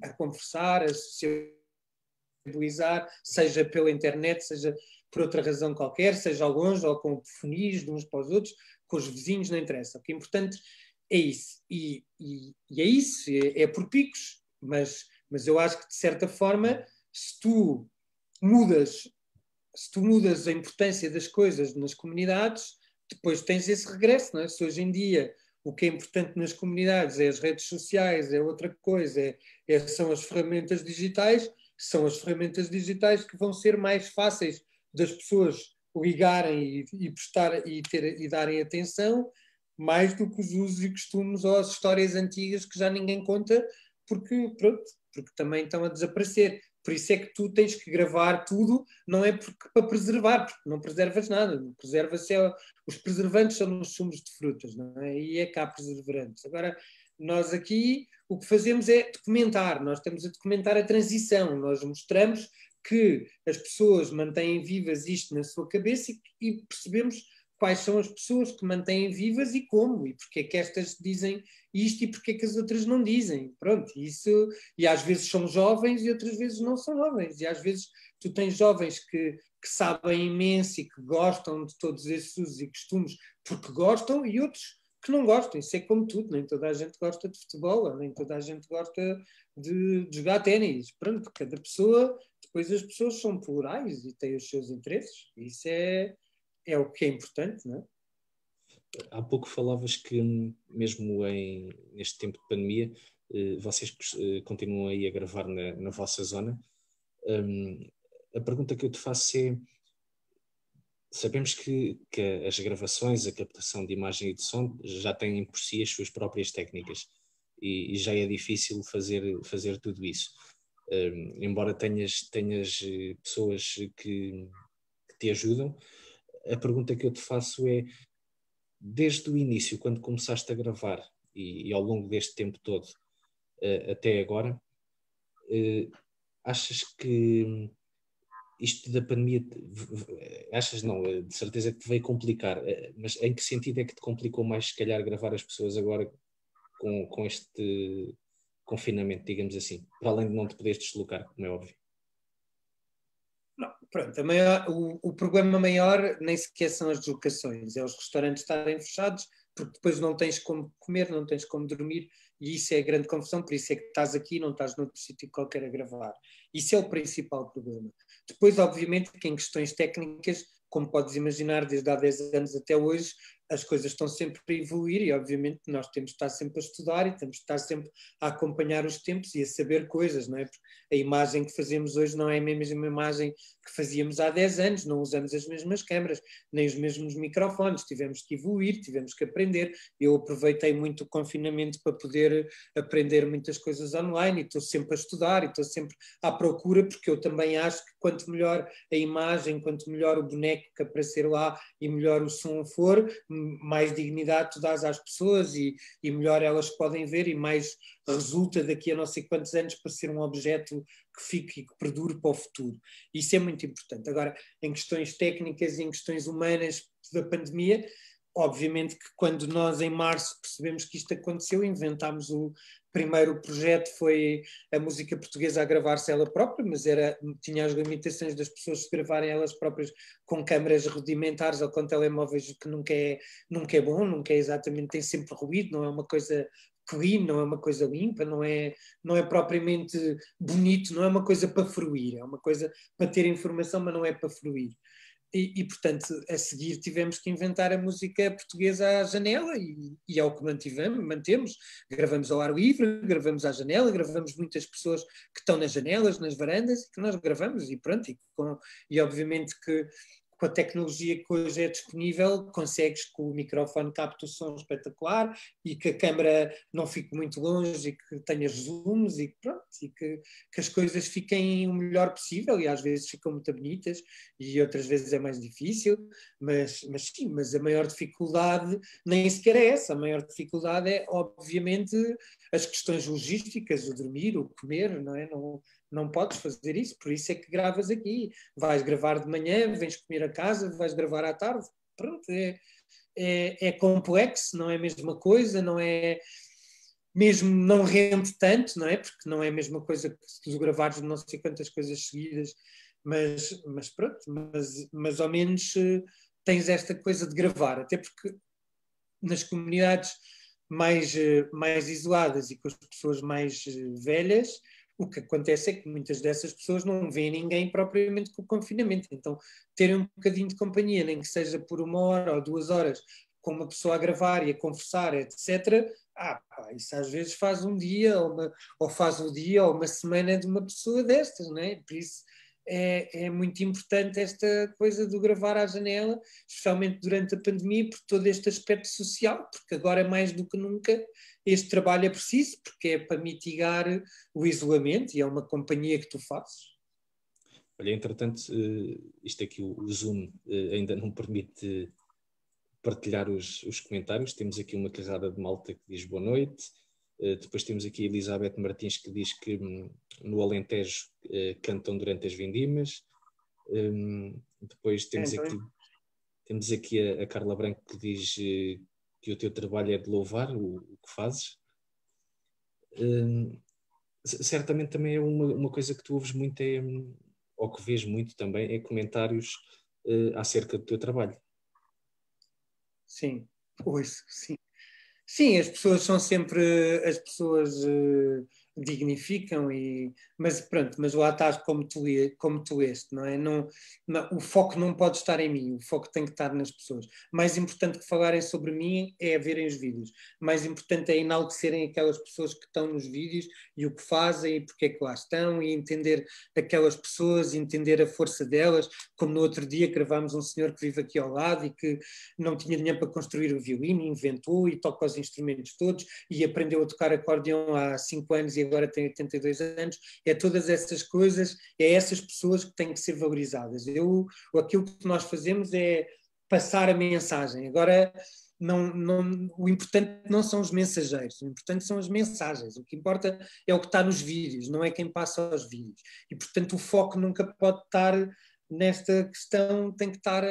a conversar, a socializar, seja pela internet, seja por outra razão qualquer, seja ao longe ou com telefonias de uns para os outros, com os vizinhos, não interessa. O que é importante é isso. E é isso, é por picos, mas eu acho que de certa forma, se tu mudas a importância das coisas nas comunidades, depois tens esse regresso, não é? Se hoje em dia o que é importante nas comunidades é as redes sociais, é outra coisa, são as ferramentas digitais, são as ferramentas digitais que vão ser mais fáceis das pessoas ligarem e prestar e darem atenção, mais do que os usos e costumes ou as histórias antigas que já ninguém conta, porque também estão a desaparecer. Por isso é que tu tens que gravar tudo, não é para preservar, porque não preservas nada. Preserva-se os preservantes são nos sumos de frutas, não é? E é cá preservantes. Agora, nós aqui o que fazemos é documentar, nós estamos a documentar a transição, nós mostramos que as pessoas mantêm vivas isto na sua cabeça e percebemos quais são as pessoas que mantêm vivas e como, e porque é que estas dizem isto e porque é que as outras não dizem. Pronto, isso, e às vezes são jovens e outras vezes não são jovens, e às vezes tu tens jovens que sabem imenso e que gostam de todos esses usos e costumes porque gostam, e outros que não gostam. Isso é como tudo, nem toda a gente gosta de futebol, nem toda a gente gosta de jogar ténis. Pronto, cada pessoa, depois as pessoas são plurais e têm os seus interesses, isso é o que é importante, não é? Há pouco falavas que, mesmo neste tempo de pandemia, vocês continuam aí a gravar na vossa zona. A pergunta que eu te faço é: sabemos que as gravações, a captação de imagem e de som já têm por si as suas próprias técnicas e já é difícil fazer tudo isso. Embora tenhas pessoas que te ajudam, a pergunta que eu te faço é: desde o início, quando começaste a gravar e ao longo deste tempo todo até agora, achas que isto da pandemia, achas não, de certeza que te veio complicar, mas em que sentido é que te complicou mais, se calhar, gravar as pessoas agora com este confinamento, digamos assim, para além de não te poderes deslocar, como é óbvio? Não, pronto, o problema maior nem sequer são as deslocações, é os restaurantes estarem fechados, porque depois não tens como comer, não tens como dormir, e isso é a grande confusão, por isso é que estás aqui e não estás noutro sítio qualquer a gravar. Isso é o principal problema. Depois, obviamente, que em questões técnicas, como podes imaginar, desde há 10 anos até hoje, as coisas estão sempre a evoluir e, obviamente, nós temos de estar sempre a estudar e temos de estar sempre a acompanhar os tempos e a saber coisas, não é? Porque a imagem que fazemos hoje não é a mesma imagem que fazíamos há 10 anos, não usamos as mesmas câmaras, nem os mesmos microfones, tivemos que evoluir, tivemos que aprender. Eu aproveitei muito o confinamento para poder aprender muitas coisas online e estou sempre a estudar e estou sempre à procura, porque eu também acho que quanto melhor a imagem, quanto melhor o boneco que aparecer lá e melhor o som for, mais dignidade tu dás às pessoas e melhor elas podem ver e mais resulta daqui a não sei quantos anos para ser um objeto que fique e que perdure para o futuro. Isso é muito importante. Agora, em questões técnicas e em questões humanas da pandemia, obviamente que quando nós em março percebemos que isto aconteceu, inventámos o primeiro projeto, foi a música portuguesa a gravar-se ela própria, mas tinha as limitações das pessoas se gravarem elas próprias com câmaras rudimentares ou com telemóveis, que nunca é bom, nunca é exatamente, tem sempre ruído, não é uma coisa clean, não é uma coisa limpa, não é propriamente bonito, não é uma coisa para fruir, é uma coisa para ter informação, mas não é para fruir. E, portanto, a seguir tivemos que inventar a música portuguesa à janela e é o que mantemos. Gravamos ao ar livre, gravamos à janela, gravamos muitas pessoas que estão nas janelas, nas varandas, que nós gravamos e pronto. E obviamente que com a tecnologia que hoje é disponível, consegues que o microfone capte o som espetacular e que a câmara não fique muito longe e que tenha zooms e, pronto, e que as coisas fiquem o melhor possível e às vezes ficam muito bonitas e outras vezes é mais difícil, mas sim, mas a maior dificuldade nem sequer é essa, a maior dificuldade é obviamente as questões logísticas, o dormir, o comer, não é? Não podes fazer isso, por isso é que gravas aqui. Vais gravar de manhã, vens comer a casa, vais gravar à tarde. Pronto, é complexo, não é a mesma coisa, não é mesmo, não rende tanto, não é? Porque não é a mesma coisa que se tu gravares não sei quantas coisas seguidas, mas pronto, mas ao menos tens esta coisa de gravar, até porque nas comunidades mais isoladas e com as pessoas mais velhas, O que acontece é que muitas dessas pessoas não veem ninguém propriamente com o confinamento. Então, terem um bocadinho de companhia, nem que seja por 1 hora ou 2 horas, com uma pessoa a gravar e a conversar, etc., isso às vezes faz um dia, ou faz o dia, ou uma semana de uma pessoa destas, não é? Por isso é muito importante esta coisa do gravar à janela, especialmente durante a pandemia, por todo este aspecto social, porque agora mais do que nunca este trabalho é preciso, porque é para mitigar o isolamento e é uma companhia que tu fazes. Olha, entretanto, isto aqui, o Zoom, ainda não permite partilhar os comentários. Temos aqui uma carrada de malta que diz boa noite. Depois temos aqui a Elizabeth Martins que diz que no Alentejo cantam durante as vindimas. Depois temos aqui a Carla Branco que diz que o teu trabalho é de louvar o que fazes. Certamente também é uma coisa que tu ouves muito, ou que vês muito também, é comentários acerca do teu trabalho. Sim, ouço, sim. Sim, as pessoas são sempre, as pessoas dignificam, mas pronto, mas lá estás como tu este, não é? O foco não pode estar em mim, o foco tem que estar nas pessoas. Mais importante que falarem sobre mim é verem os vídeos. Mais importante é enaltecerem aquelas pessoas que estão nos vídeos e o que fazem e porque é que lá estão e entender aquelas pessoas, entender a força delas, como no outro dia gravámos um senhor que vive aqui ao lado e que não tinha dinheiro para construir o violino, inventou e toca os instrumentos todos e aprendeu a tocar acordeão há 5 anos e agora tem 82 anos. É todas essas coisas, é essas pessoas que têm que ser valorizadas. Aquilo que nós fazemos é passar a mensagem. Agora, o importante não são os mensageiros, o importante são as mensagens. O que importa é o que está nos vídeos, não é quem passa os vídeos. E, portanto, o foco nunca pode estar nesta questão, tem que estar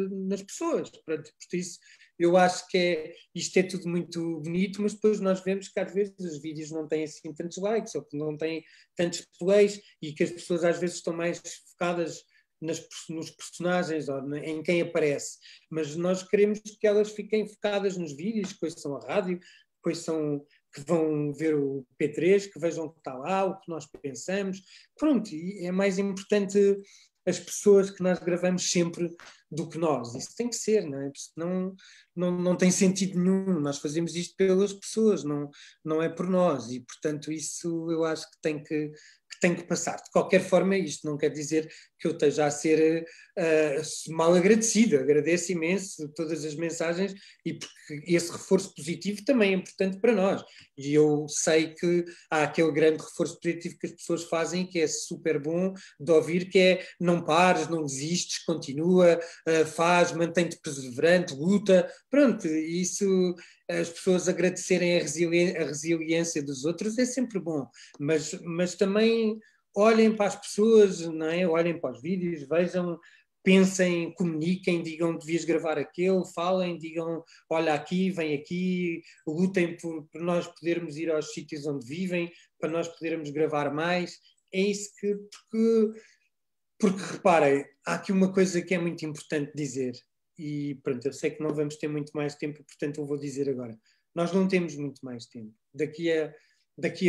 nas pessoas. Por isso, eu acho que isto é tudo muito bonito, mas depois nós vemos que às vezes os vídeos não têm assim tantos likes, ou que não têm tantos plays, e que as pessoas às vezes estão mais focadas nos personagens ou em quem aparece. Mas nós queremos que elas fiquem focadas nos vídeos, que ouçam a rádio, que vão ver o P3, que vejam o que está lá, o que nós pensamos. Pronto, e é mais importante as pessoas que nós gravamos sempre do que nós. Isso tem que ser, não é? Senão não tem sentido nenhum. Nós fazemos isto pelas pessoas, não é por nós. E, portanto, isso eu acho que tem que passar. De qualquer forma, isto não quer dizer que eu esteja a ser mal agradecido. Agradeço imenso todas as mensagens e porque esse reforço positivo também é importante para nós. E eu sei que há aquele grande reforço positivo que as pessoas fazem que é super bom de ouvir, que é não pares, não desistes, continua, faz, mantém-te perseverante, luta. Pronto, isso, as pessoas agradecerem a resiliência dos outros é sempre bom, mas também olhem para as pessoas, não é? Olhem para os vídeos, vejam, pensem, comuniquem, digam que devias gravar aquele, falem, digam olha aqui, vem aqui, lutem por nós podermos ir aos sítios onde vivem, para nós podermos gravar mais. É isso porque reparem, há aqui uma coisa que é muito importante dizer, e pronto, eu sei que não vamos ter muito mais tempo, portanto eu vou dizer agora. Nós não temos muito mais tempo. Daqui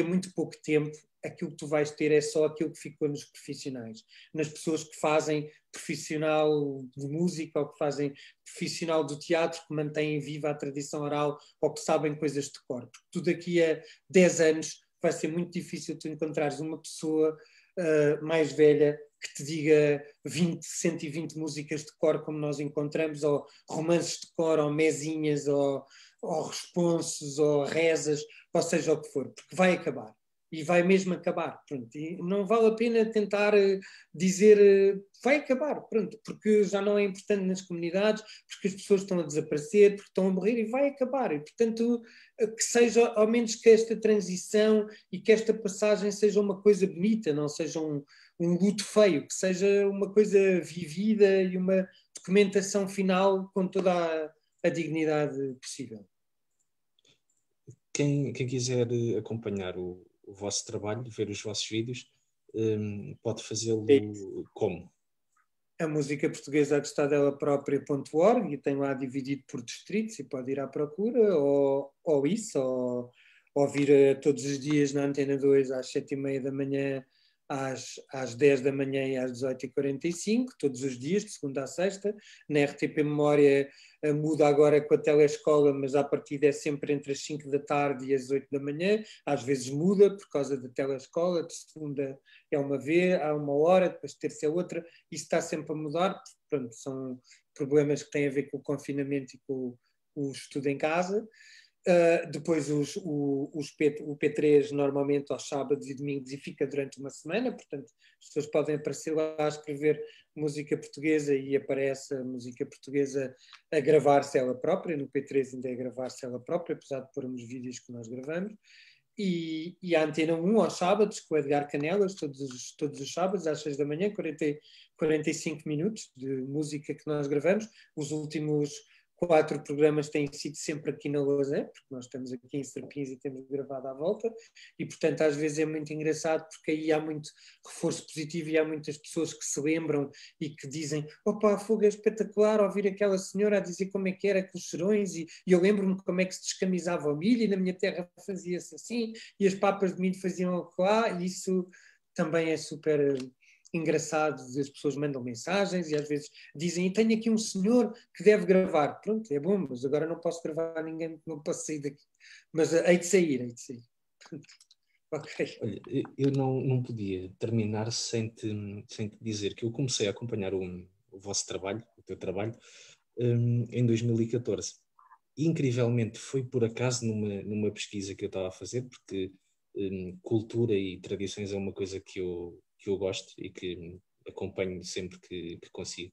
a muito pouco tempo, aquilo que tu vais ter é só aquilo que ficou nos profissionais, nas pessoas que fazem profissional de música ou que fazem profissional do teatro, que mantêm viva a tradição oral ou que sabem coisas de cor. Porque tu daqui a 10 anos vai ser muito difícil tu encontrares uma pessoa mais velha que te diga 120 músicas de cor como nós encontramos, ou romances de cor, ou mesinhas, ou responsos, ou rezas, ou seja o que for, porque vai acabar. E vai mesmo acabar. Pronto. E não vale a pena tentar dizer vai acabar, pronto, porque já não é importante nas comunidades, porque as pessoas estão a desaparecer, porque estão a morrer e vai acabar. E, portanto, que seja, ao menos que esta transição e que esta passagem seja uma coisa bonita, não seja um luto feio, que seja uma coisa vivida e uma documentação final com toda a dignidade possível. Quem quiser acompanhar o vosso trabalho, ver os vossos vídeos, pode fazê-lo como? A música portuguesa gostar dela própria.org e tem lá dividido por distritos e pode ir à procura, ou isso, ouvir todos os dias na Antena 2 às 7h30 da manhã, às 10 da manhã e às 18h45, todos os dias, de segunda a sexta. Na RTP Memória muda agora com a telescola, mas à partida é sempre entre as 5 da tarde e as 8 da manhã. Às vezes muda por causa da telescola, de segunda é uma vez, há uma hora, depois de terça é outra. Isso está sempre a mudar. Pronto, são problemas que têm a ver com o confinamento e com o estudo em casa. Depois o P3 normalmente aos sábados e domingos e fica durante uma semana, portanto as pessoas podem aparecer lá a escrever música portuguesa e aparece a música portuguesa a gravar-se ela própria. No P3 ainda é gravar-se ela própria, apesar de pormos vídeos que nós gravamos. E a Antena 1 aos sábados com o Edgar Canelas, todos os sábados às 6 da manhã, 45 minutos de música que nós gravamos. Os últimos 4 programas têm sido sempre aqui na Lousã, porque nós estamos aqui em Serpins e temos gravado à volta, e portanto às vezes é muito engraçado porque aí há muito reforço positivo e há muitas pessoas que se lembram e que dizem: opa, fogo, é espetacular ouvir aquela senhora a dizer como é que era com os serões, e eu lembro-me como é que se descamisava o milho, e na minha terra fazia-se assim, e as papas de milho faziam lá, e isso também é super engraçado. As pessoas mandam mensagens e às vezes dizem: e tenho aqui um senhor que deve gravar. Pronto, é bom, mas agora não posso gravar ninguém, não posso sair daqui. Mas hei de sair. Ok. Olha, eu não podia terminar sem te dizer que eu comecei a acompanhar o vosso trabalho, o teu trabalho, em 2014. E, incrivelmente, foi por acaso numa pesquisa que eu estava a fazer, porque cultura e tradições é uma coisa que eu gosto e que acompanho sempre que consigo.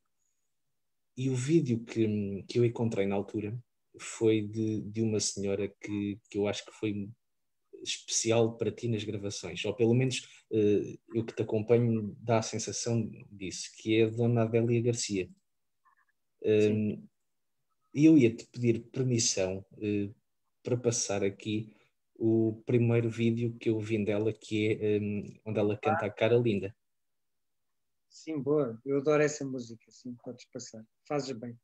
E o vídeo que eu encontrei na altura foi de uma senhora que eu acho que foi especial para ti nas gravações, ou pelo menos eu que te acompanho dá a sensação disso, que é a Dona Adélia Garcia. E eu ia-te pedir permissão para passar aqui o primeiro vídeo que eu vi dela, que é onde ela canta A Cara Linda. Sim, boa. Eu adoro essa música. Sim, podes passar. Fazes bem.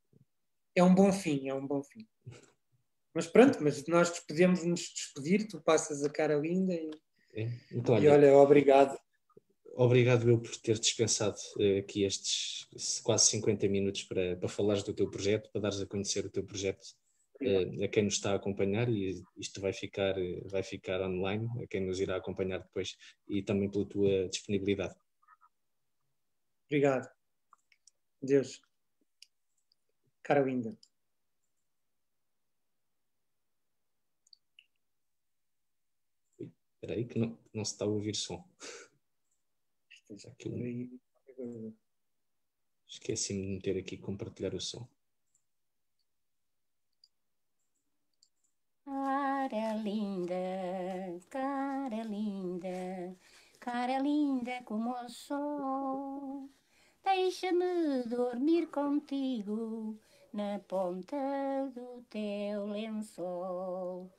É um bom fim, é um bom fim. Mas pronto, mas nós podemos nos despedir, tu passas A Cara Linda Então, e olha, obrigado. Obrigado eu por ter dispensado aqui estes quase 50 minutos para falares do teu projeto, para dares a conhecer o teu projeto a quem nos está a acompanhar, e isto vai ficar online, a quem nos irá acompanhar depois, e também pela tua disponibilidade. Obrigado. Deus. Cara Linda. Espera aí que não se está a ouvir som. Aqui Esqueci-me de meter aqui compartilhar o som. Cara linda, cara linda como o sol, deixa-me dormir contigo na ponta do teu lençol.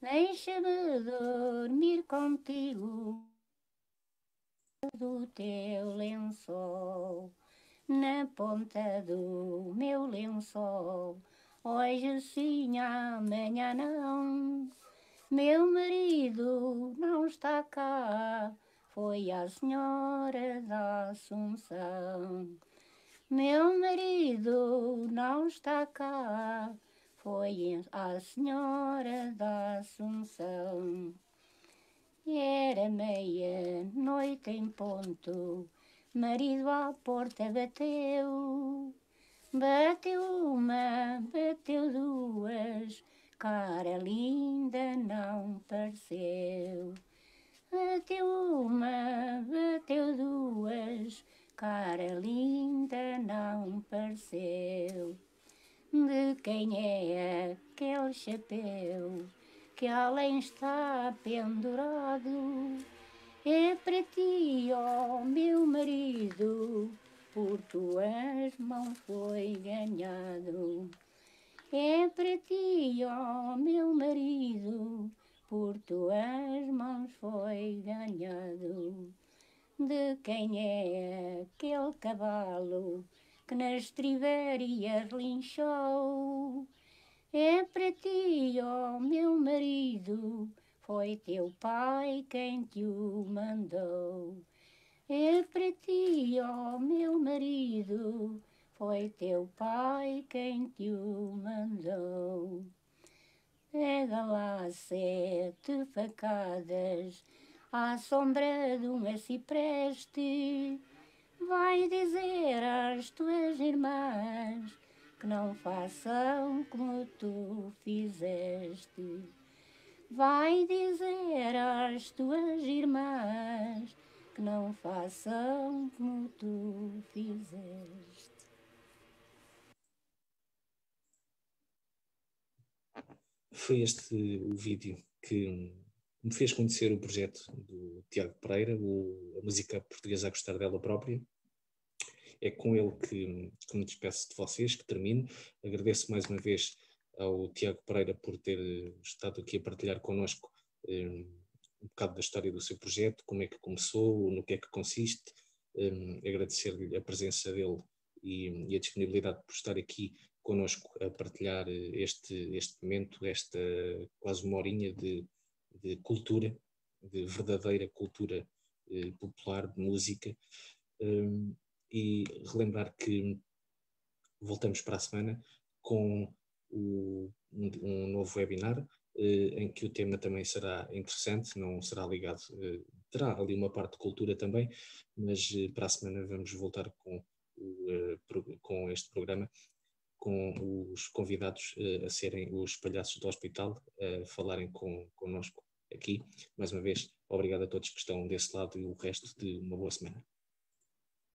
Deixa-me dormir contigo do teu lençol, na ponta do meu lençol. Hoje sim, amanhã não. Meu marido não está cá, foi a senhora da Assunção. Meu marido não está cá, foi a senhora da Assunção. Era meia-noite em ponto, marido à porta bateu. Bateu uma, bateu duas, cara linda não pareceu. Bateu uma, bateu duas, cara linda não pareceu. De quem é aquele chapéu que além está pendurado? É para ti, ó meu marido, por tuas mãos foi ganhado. É para ti, ó meu marido, por tuas mãos foi ganhado. De quem é aquele cavalo que nas trivérias linchou? É para ti, ó meu marido, foi teu pai quem te o mandou. É para ti, ó meu marido, foi teu pai quem te o mandou. Pega lá 7 facadas à sombra de um arcipreste. Vai dizer às tuas irmãs que não façam como tu fizeste. Vai dizer às tuas irmãs que não façam como tu fizeste. Foi este o vídeo que me fez conhecer o projeto do Tiago Pereira, a música portuguesa a gostar dela própria. É com ele que me despeço de vocês, que termino. Agradeço mais uma vez ao Tiago Pereira por ter estado aqui a partilhar connosco um bocado da história do seu projeto, como é que começou, no que é que consiste. Agradecer-lhe a presença dele e a disponibilidade por estar aqui connosco a partilhar este momento, esta quase uma horinha de cultura, de verdadeira cultura popular, de música. E relembrar que voltamos para a semana com um novo webinar, em que o tema também será interessante, não será ligado, terá ali uma parte de cultura também, mas para a semana vamos voltar com este programa, com os convidados a serem os palhaços do hospital, a falarem connosco aqui. Mais uma vez, obrigado a todos que estão desse lado e o resto de uma boa semana.